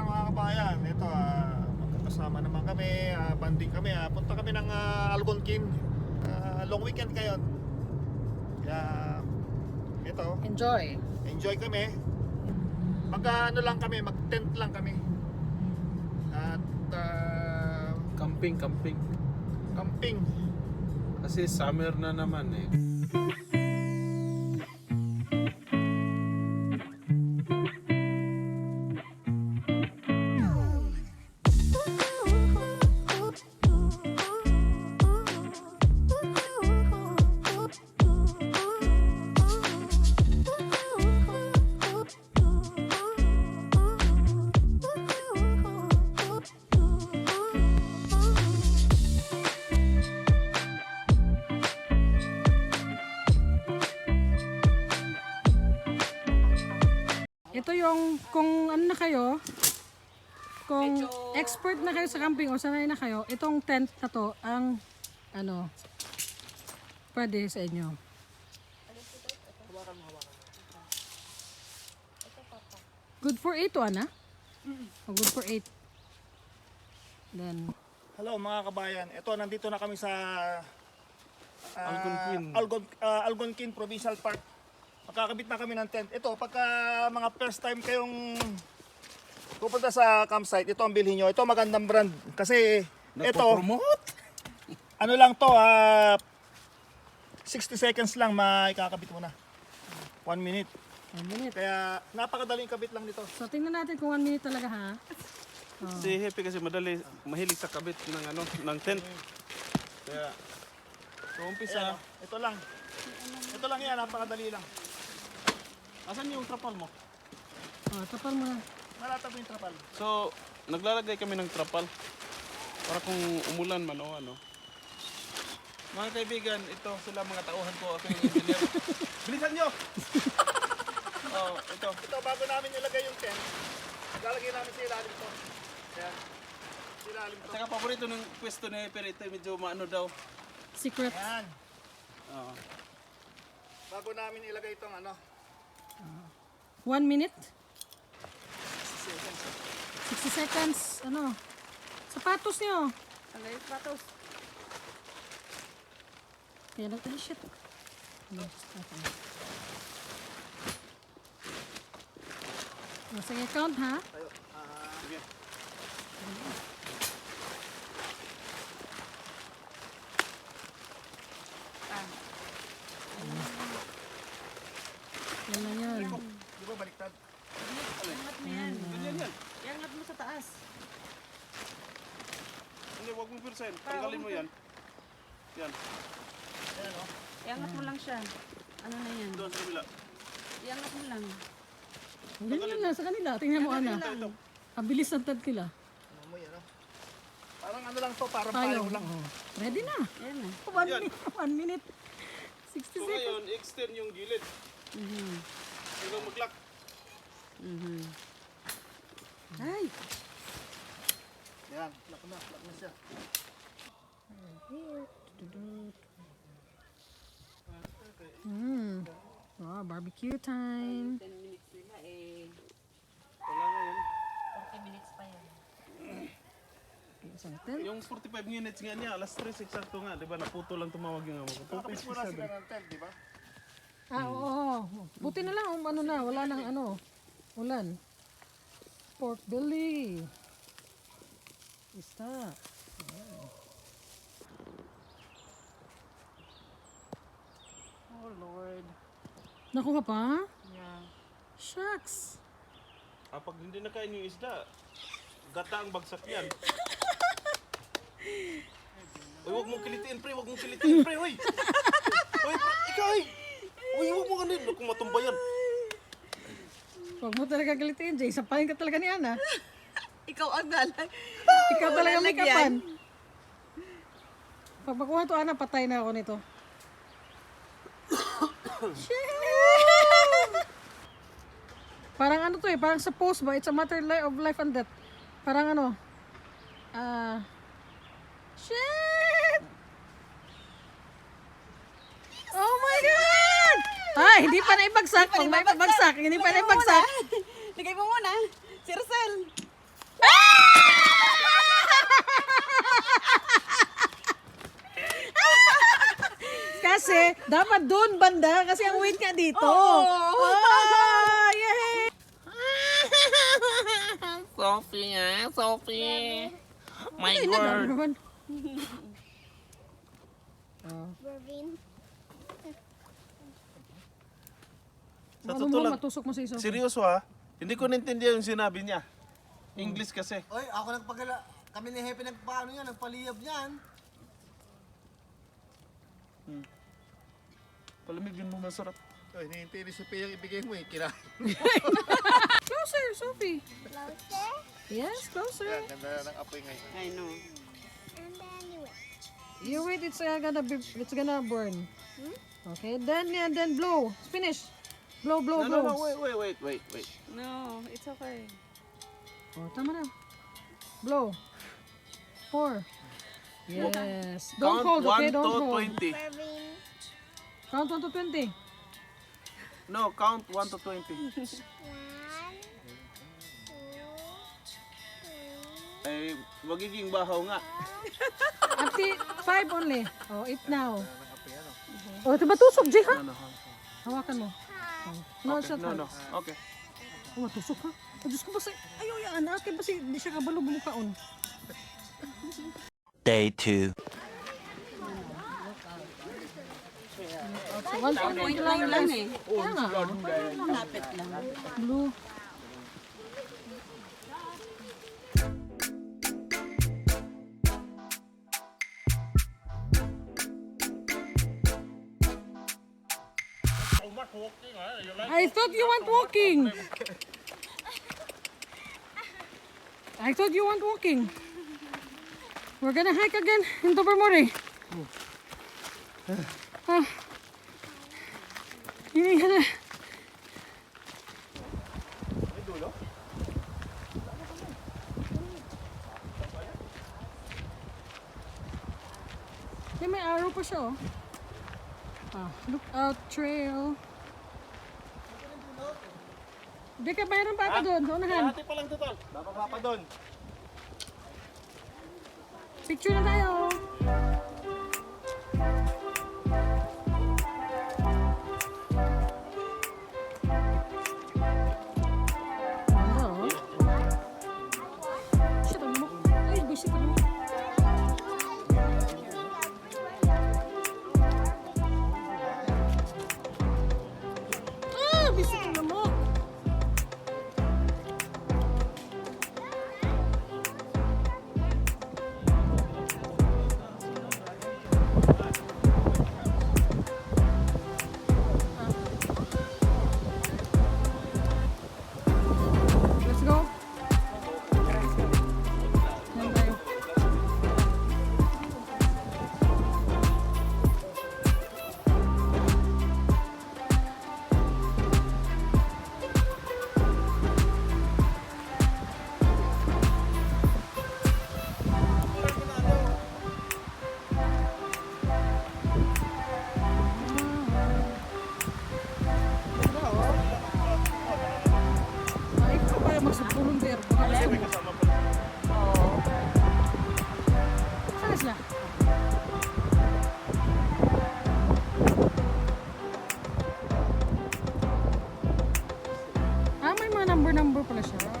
Ayan mga kabayan, ito magkakasama naman kami, banding kami, punta kami ng Algonquin, long weekend ngayon. Kaya ito, enjoy kami. Ano lang kami, mag-tent lang kami. At Camping. Kasi summer na naman eh. Ito yung, kung ano na kayo, kung expert na kayo sa camping o sanay na kayo, itong tent na to, ang, pwede sa inyo. Good for 8 to, Ana? Oh, good for 8. Then, hello mga kabayan, ito nandito na kami sa Algonquin. Algonquin Provincial Park. Makakabit na kami ng tent. Ito, pagka mga first time kayong pupunta sa campsite, ito ang bilhin nyo. Ito magandang brand. Kasi ito, ano lang to, 60 seconds lang maikakabit mo na. 1 minute. 1 minute. Kaya napakadaling kabit lang nito. So, tingnan natin kung 1 minute talaga, ha? Si Hepe kasi mahilig sa kabit ng tent. Kaya, so umpisa. Ito lang. Ito lang yan, napakadali lang. Asan yung trapal mo? Oh, tapal mo na. Malatag mo yung trapal. So, naglalagay kami ng trapal para kung umulan man o ano. Mga kaibigan, ito sila mga tauhan ko, ako yung engineer. Bilisan nyo! Oh, ito. Ito, bago namin ilagay yung tent, lalagay namin sa ilalim to. Ayan. Sa ilalim At to. saka paborito ng pwesto ni Hepe rito, medyo maano daw. Secret. Ayan. Oo. Bago namin ilagay itong 1 minute? 60 seconds. 60 seconds. Sapatos nyo. Ano yung sapatos? Kaya shit. Sige, count ha. Tayo. Sige. Yan na yan. Di ba baliktad? Iangat mo yan. Ganyan yan. Iangat mo sa taas. Hindi, huwag mong pirsahin. Tanggalin mo yan. Yan. Ayan o. Iangat mo lang siya. Ano na yan? Doon sa kabila. Iangat mo lang. Ganyan lang sa kanila. Tingnan mo, Ana. Ito. Ang bilis ng tent nila. Amoy parang ano lang to, parang Tayo. payo lang. Ready na. Ayan na. 1 minute. 1 minute. 60 So seconds. ngayon, extend yung gilid. Hanggang mag-lock. Ay! Ayan, lock na siya. Oh, barbecue time. 10 minutes nila eh. Wala ngayon. 40 minutes pa yan. Isang tent. Yung 45 minutes nga niya, alas 3 eksakto nga. Diba, naputo lang tumawag yung amo ko. Nakapit mo na sila ng tent, di ba? Oo. Buti na lang, wala nang ulan. Pork belly. Isa. Oh Lord. Nakuha pa? Yeah. Shucks. Pag hindi na kain yung isda, gata ang bagsak yan. Uy, huwag mong kilitiin, pre. Huwag mong kilitiin, pre. Uy! Uy, pre, ikaw, uy! Uy, huwag mo kanin. Huwag kong matumba yan. Huwag mo talaga galitin, Jay. Sapahin ka talaga ni Ana. Ikaw ang dalag. Ikaw talaga may lalagyan. kapan. Pag makuha to, Ana, patay na ako nito. Parang ano to eh, parang sa post ba? It's a matter of life and death. Parang shit! Oh my God! Ay, hindi pa naibagsak. Pag may pabagsak, hindi pa naibagsak. Lagay mo muna. Si Rosel. Kasi, dapat doon banda kasi ang weight nga dito. Ah, yay! Sophie, Sophie. My Ay, word. naman. Sa Ano totoo mo, lang, matusok mo sa isa. seryoso ha, hindi ko naintindihan yung sinabi niya. English kasi. Oy, ako nagpagala. Kami ni Hepe nagpaano yan, nagpaliyab niyan. Palamigin mo masarap. Ay, hinihintay ni Sophie yung ibigay mo eh. Kinain. Closer, Sophie. Closer? Yes, closer. Ganda ng apoy ngayon. I know. You wait, it's gonna burn. Okay, then blow. Finish. Blow, blow, blow. No, wait. No, it's okay. Oh, tama na. Blow. 4. Yes. Don't hold, okay? Count Don't 1 to hold. 20. Count 1 to 20. No, count 1 to 20. Ay, magiging bahaw nga. Up to 5 only. Oh, 8 now. Oh, ito matusok, Jay, ha? No. Hawakan mo. Oh. No, Okay, shot no. Okay. Oh, matusok, ha? Oh, Diyos ko, basta, ayaw yan. Akin, basta, di siya kabalo bumukaon. Day 2. 1.9 lang eh. Kaya nga. Malapit lang. Blue. I thought you went walking. I thought you went walking. We're gonna hike again in Tobermory. Hindi ka na. May arrow pa siya, oh. Look out trail. Hindi ka, mayroon pa ata doon, sa unahan. Hati pa lang total. Bababa pa doon. Picture na tayo. Ano? Shit, ano mo? Ay, buisit ano mo? Ah, buisit ano mo? Let's go. Yan tayo. Ay, ikaw pa yung magsupulundir. Baka gusto mo. Saan sila? May mga number pala siya.